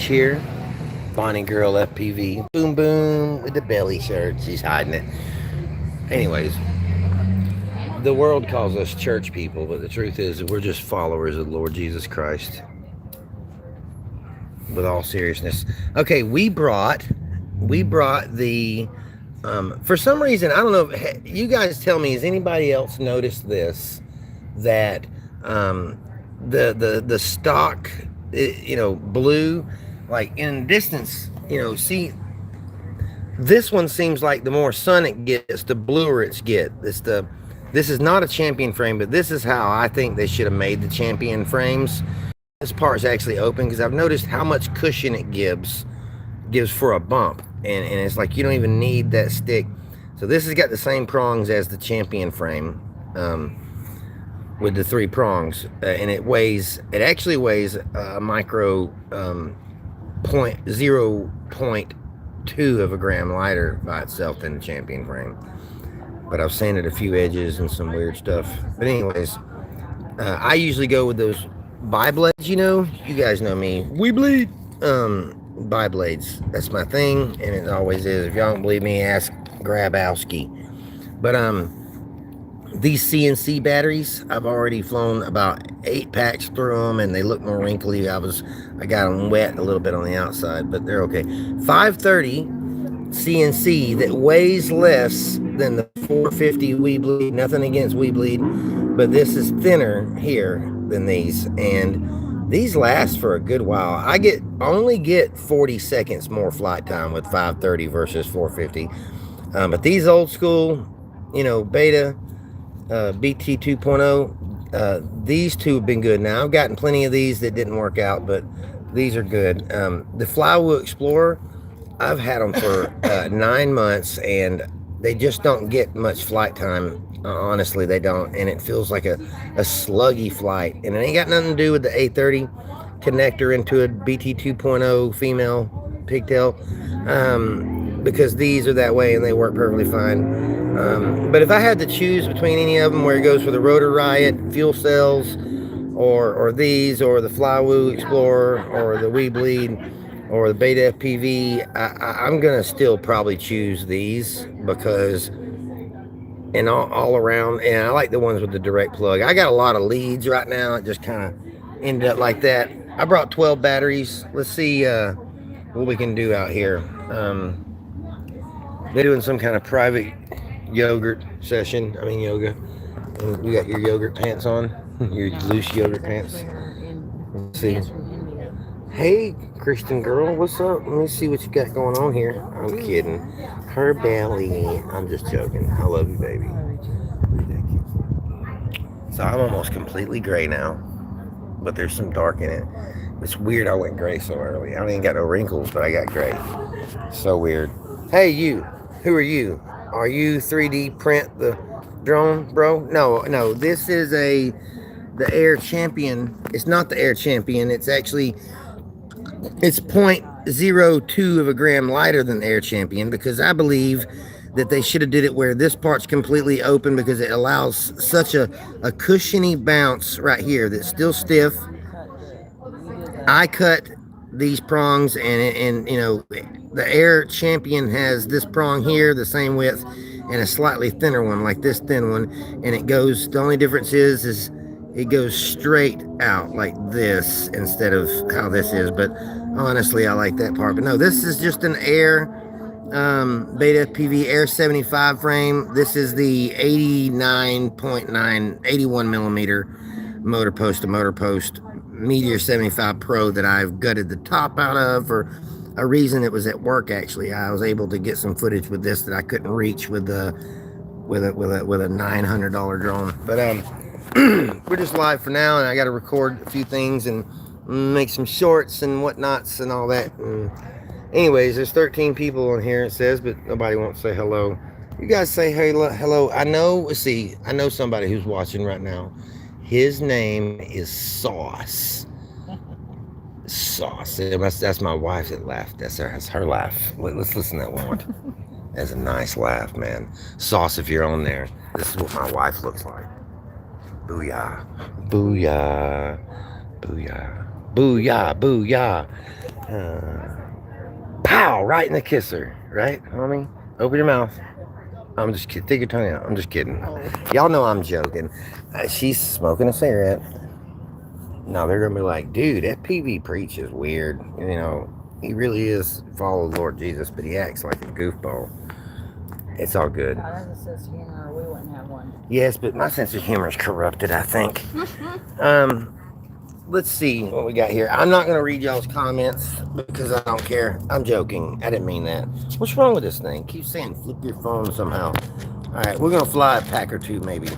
FpvPreach here. Bonnie Girl FPV. Boom boom with the belly shirt. She's hiding it. Anyways, the world calls us church people, but the truth is that we're just followers of the Lord Jesus Christ. With all seriousness. Okay, we brought the for some reason, I don't know, you guys tell me, has anybody else noticed this, that the stock, blue, like in distance, see, this one seems like the more sun it gets, the bluer it's get. This is not a champion frame, but this is how I think they should have made the champion frames. This part's actually open because I've noticed how much cushion it gives for a bump, and it's like you don't even need that stick. So this has got the same prongs as the champion frame, with the 3 prongs, and it actually weighs a micro 0.2 of a gram lighter by itself than the champion frame. But I've sanded a few edges and some weird stuff. But anyways, I usually go with those bi-blades, you guys know me. We bleed. Bi-blades. That's my thing, and it always is. If y'all don't believe me, ask Grabowski. But these CNC batteries, I've already flown about 8 packs through them, and they look more wrinkly. I got them wet a little bit on the outside, but they're okay. 530 CNC that weighs less than the 450 We Bleed. Nothing against We Bleed, but this is thinner here than these, and these last for a good while. I only get 40 seconds more flight time with 530 versus 450. But these old school, beta, BT 2.0, these two have been good. Now I've gotten plenty of these that didn't work out, but these are good. The Flywheel Explorer, I've had them for 9 months, and they just don't get much flight time. Honestly, they don't, and it feels like a sluggy flight, and it ain't got nothing to do with the A30 connector into a BT 2.0 female pigtail, because these are that way and they work perfectly fine. But if I had to choose between any of them, where it goes for the Rotor Riot fuel cells, or these, or the Flywheel Explorer, or the We Bleed, or the Beta FPV, I'm gonna still probably choose these, because and all around, and I like the ones with the direct plug. I got a lot of leads right now. It just kind of ended up like that. I brought 12 batteries. Let's see what we can do out here. They're doing some kind of private yoga session. Yoga. And you got your yogurt pants on, your loose yogurt pants. Let's see. Hey, Christian girl, what's up? Let me see what you got going on here. I'm kidding. Her belly. I'm just joking. I love you, baby. So I'm almost completely gray now, but there's some dark in it. It's weird I went gray so early. I don't even got no wrinkles, but I got gray. So weird. Hey, you. Who are you? Are you 3D print the drone, bro? No. This is the Air Champion. It's not the Air Champion. It's actually... It's 0.02 of a gram lighter than Air Champion, because I believe that they should have did it where this part's completely open, because it allows such a cushiony bounce right here that's still stiff. I cut these prongs, and the Air Champion has this prong here, the same width, and a slightly thinner one, like this thin one, and it goes, the only difference is it goes straight out like this instead of how this is. But honestly, I like that part. But no, this is just an Air Beta FPV Air 75 frame. This is the 81 millimeter motor post to motor post Meteor 75 Pro that I've gutted the top out of for a reason. It was at work, actually. I was able to get some footage with this that I couldn't reach with a $900 drone. But we're just live for now, and I got to record a few things and make some shorts and whatnots and all that. And anyways, there's 13 people on here, it says, but nobody wants to say hello. You guys say hello. I know somebody who's watching right now. His name is Sauce. Sauce. That's my wife that laughed. That's her laugh. Let's listen to that one more time. That's a nice laugh, man. Sauce, if you're on there, this is what my wife looks like. Booyah. Booyah. Booyah. Booyah. Booyah. Pow! Right in the kisser. Right, homie? Open your mouth. I'm just kidding. Take your tongue out. I'm just kidding. Y'all know I'm joking. She's smoking a cigarette. No, they're going to be like, dude, FpvPreach is weird. You know, he really is follow the Lord Jesus, but he acts like a goofball. It's all good. God has a sense of humor, we wouldn't have one. Yes, but my sense of humor is corrupted, I think. Let's see what we got here. I'm not going to read y'all's comments because I don't care. I'm joking. I didn't mean that. What's wrong with this thing? Keep saying flip your phone somehow. All right, we're going to fly a pack or two maybe.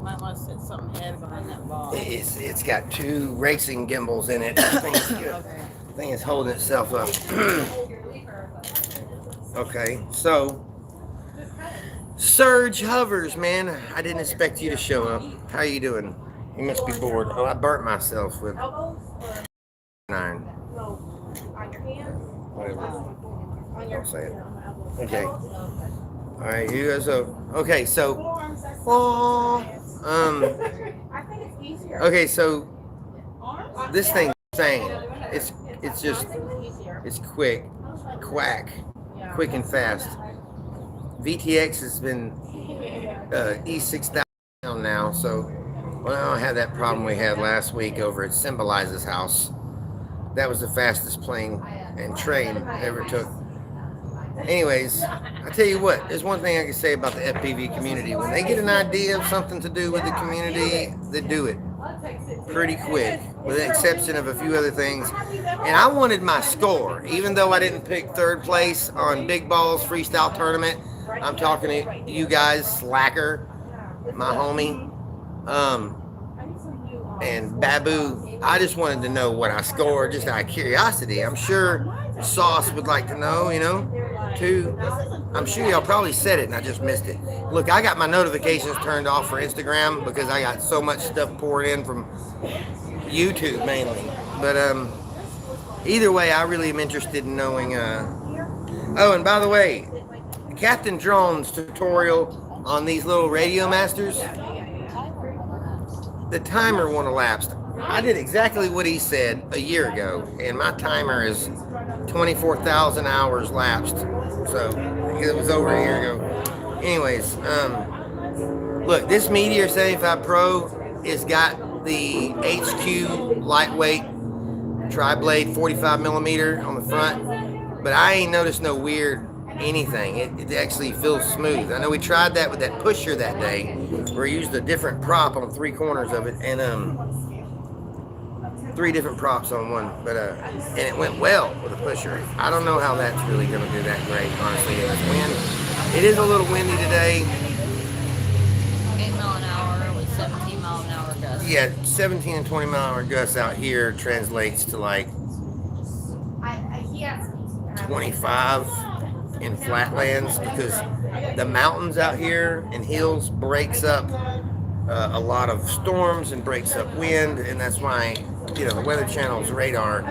Might want to set something heavy behind that ball. It's got 2 racing gimbals in it. The thing is holding itself up. Okay, so Surge Hovers, man. I didn't expect you to show up. How you doing? You must be bored. Oh, I burnt myself with 9. Whatever. Don't say it. Okay. All right, you guys. Okay, so. Okay, so this thing's insane. It's just quick and fast. VTX has been E6000 now, so well, I don't have that problem we had last week over at Symbolize's house. That was the fastest plane and train I ever took. Anyways, I tell you what, there's one thing I can say about the FPV community. When they get an idea of something to do with the community, they do it pretty quick, with the exception of a few other things. And I wanted my score, even though I didn't pick 3rd place on Big Balls Freestyle Tournament. I'm talking to you guys, Slacker, my homie, and Babu. I just wanted to know what I scored, just out of curiosity. I'm sure Sauce would like to know, you know, too. I'm sure y'all probably said it and I just missed it. Look, I got my notifications turned off for Instagram because I got so much stuff poured in from YouTube mainly. But either way, I really am interested in knowing. Oh, and by the way, Captain Drone's tutorial on these little Radio Masters, the timer won't elapse. I did exactly what he said a year ago, and my timer is 24,000 hours lapsed. So it was over a year ago. Anyways, look, this Meteor 75 Pro has got the HQ lightweight tri-blade 45 millimeter on the front, but I ain't noticed no weird anything. It actually feels smooth. I know we tried that with that pusher that day, where we used a different prop on 3 corners of it, and 3 different props on one, but and it went well with a pusher. I don't know how that's really going to do that great, honestly. It is a little windy today. 8 mile an hour with 17 mile an hour gusts. Yeah, 17 and 20 mile an hour gusts out here translates to like 25 in flatlands, because the mountains out here and hills breaks up a lot of storms and breaks up wind, and that's why, you know, the Weather Channel's radar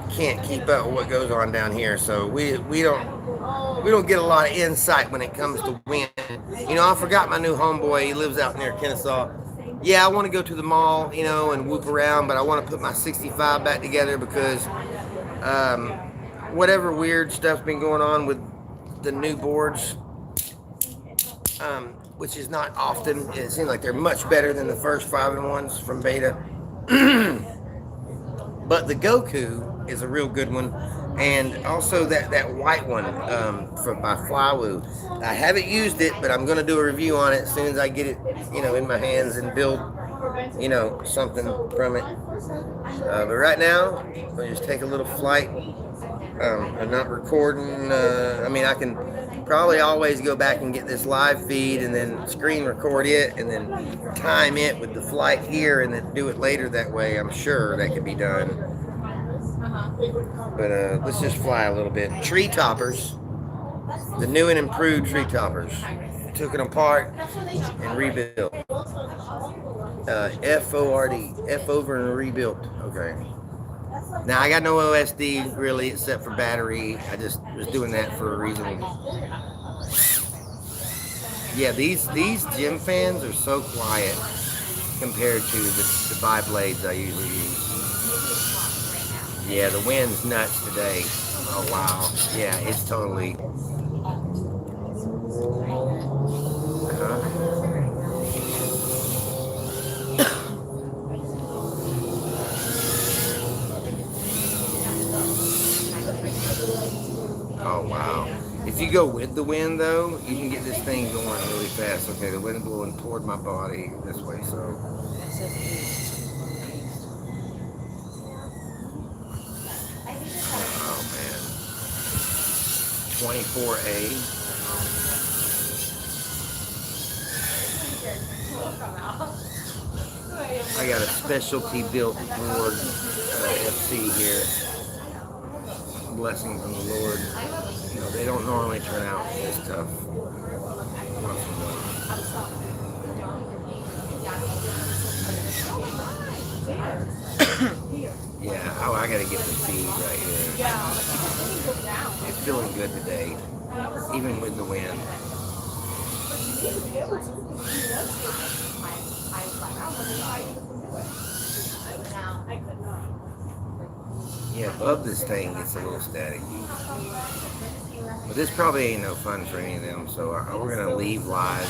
can't keep up with what goes on down here. So we don't get a lot of insight when it comes to wind. You know, I forgot my new homeboy. He lives out near Kennesaw. Yeah, I want to go to the mall, you know, and whoop around, but I want to put my 65 back together because whatever weird stuff's been going on with the new boards, which is not often. It seems like they're much better than the first 5-in-1s from Beta. But the Goku is a real good one, and also that white one by Flywoo. I haven't used it, but I'm going to do a review on it as soon as I get it, you know, in my hands and build, you know, something from it. But right now, I'll just take a little flight. I'm not recording. I mean, I can probably always go back and get this live feed and then screen record it and then time it with the flight here and then do it later that way. I'm sure that could be done. But let's just fly a little bit. Tree toppers. The new and improved tree toppers. Took it apart and rebuilt. FORD. F over and rebuilt. Okay. Now, I got no OSD, really, except for battery. I just was doing that for a reason. Yeah, these gym fans are so quiet. compared to the bi-blades I usually use. Yeah, the wind's nuts today. Oh wow. Yeah, it's totally. Oh wow. If you go with the wind though, you can get this thing going really fast. Okay, the wind blowing toward my body this way, so. Oh man. 24A. I got a specialty built board FC here. Blessing from the Lord. You know, they don't normally turn out this tough. Yeah, oh, I gotta get the feed right here. It's feeling good today, even with the wind. Yeah, above this thing gets a little static. But this probably ain't no fun for any of them, so we're gonna leave live.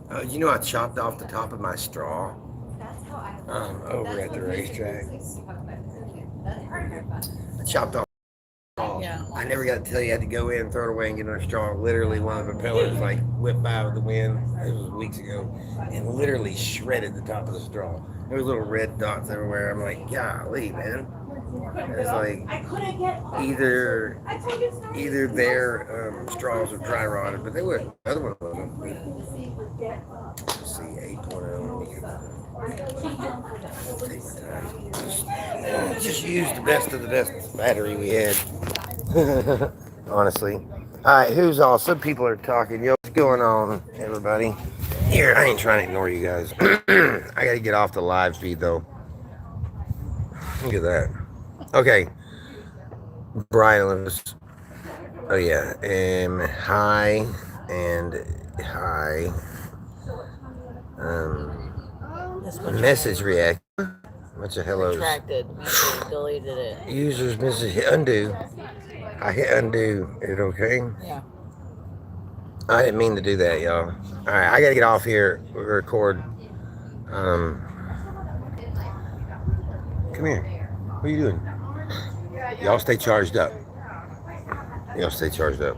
And, you know, I chopped off the top of my straw over at the racetrack. I chopped off. Yeah. I never got to tell you I had to go in and throw it away and get another straw. Literally, one of the propellers like whipped by with the wind. It was weeks ago, and literally shredded the top of the straw. There was little red dots everywhere. I'm like, golly, man. It's like either their straws are dry rotted, but they were. The other one wasn't. Let's see, 8.0. Take my time. Just use the best of the best battery we had. Honestly. Alright, who's all? Some people are talking. Yo, what's going on, everybody? Here, I ain't trying to ignore you guys. I gotta get off the live feed though. Look at that. Okay. Brian Lewis. Oh yeah. Hi and hi. Message react. Bunch of hellos. Retracted. Deleted it. Users message undo. I hit undo. Is it okay? Yeah. I didn't mean to do that, y'all. All right, I gotta get off here. Record. Come here. What are you doing? Y'all stay charged up. Y'all stay charged up.